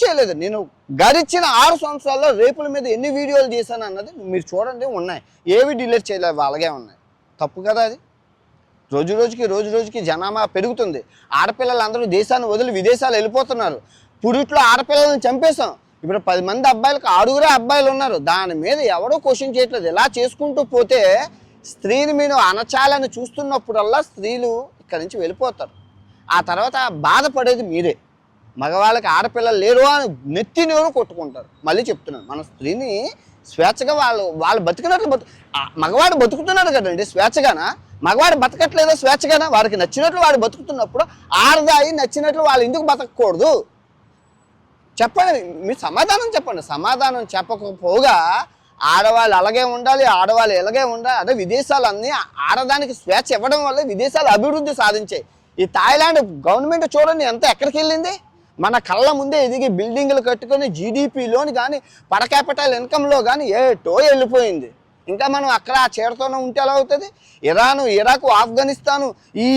చేయలేదు. నేను గడిచిన 6 సంవత్సరాల్లో రేపుల మీద ఎన్ని వీడియోలు చేశాను అన్నది మీరు చూడండి, ఉన్నాయి. ఏవి డిలీట్ చేయలేదు, అలాగే ఉన్నాయి. తప్పు కదా అది? రోజు రోజుకి జనాభా పెరుగుతుంది. ఆడపిల్లలందరూ దేశాన్ని వదిలి విదేశాలు వెళ్ళిపోతున్నారు. పురిట్లో ఆడపిల్లలను చంపేశాం. ఇప్పుడు 10 మంది అబ్బాయిలకు 6 అబ్బాయిలు ఉన్నారు. దాని మీద ఎవడో క్వశ్చన్ చేయట్లేదు. ఇలా చేసుకుంటూ పోతే స్త్రీని మీరు అణచాలని చూస్తున్నప్పుడల్లా స్త్రీలు ఇక్కడి నుంచి వెళ్ళిపోతారు. ఆ తర్వాత బాధపడేది మీరే. మగవాళ్ళకి ఆడపిల్లలు లేరు అని నెత్తి నోరు కొట్టుకుంటారు. మళ్ళీ చెప్తున్నాను, మన స్త్రీని స్వేచ్ఛగా వాళ్ళు బతికినట్లు మగవాడు బతుకుతున్నాడు కదండి స్వేచ్ఛగానా? మగవాడు బతకట్లేదా స్వేచ్ఛగానా? వారికి నచ్చినట్లు వాడు బతుకుతున్నప్పుడు ఆడదాయి నచ్చినట్లు వాళ్ళు ఎందుకు బతకూడదు? చెప్పండి, మీరు సమాధానం చెప్పండి. సమాధానం చెప్పకపోగా ఆడవాళ్ళు అలాగే ఉండాలి, ఆడవాళ్ళు ఎలాగే ఉండాలి. అదే విదేశాలన్నీ ఆడదానికి స్వేచ్ఛ ఇవ్వడం వల్ల విదేశాలు అభివృద్ధి సాధించాయి. ఈ థాయిలాండ్ గవర్నమెంట్ చూడండి ఎంత ఎక్కడికి వెళ్ళింది. మన కళ్ళ ముందే ఎదిగి బిల్డింగ్లు కట్టుకొని జీడిపిలోని కానీ పర్ క్యాపిటల్ ఇన్కంలో కానీ ఏటో వెళ్ళిపోయింది. ఇంకా మనం అక్కడ ఆ చీరతోనే ఉంటే ఎలా అవుతుంది? ఇరాను, ఇరాకు, ఆఫ్ఘనిస్తాను ఈ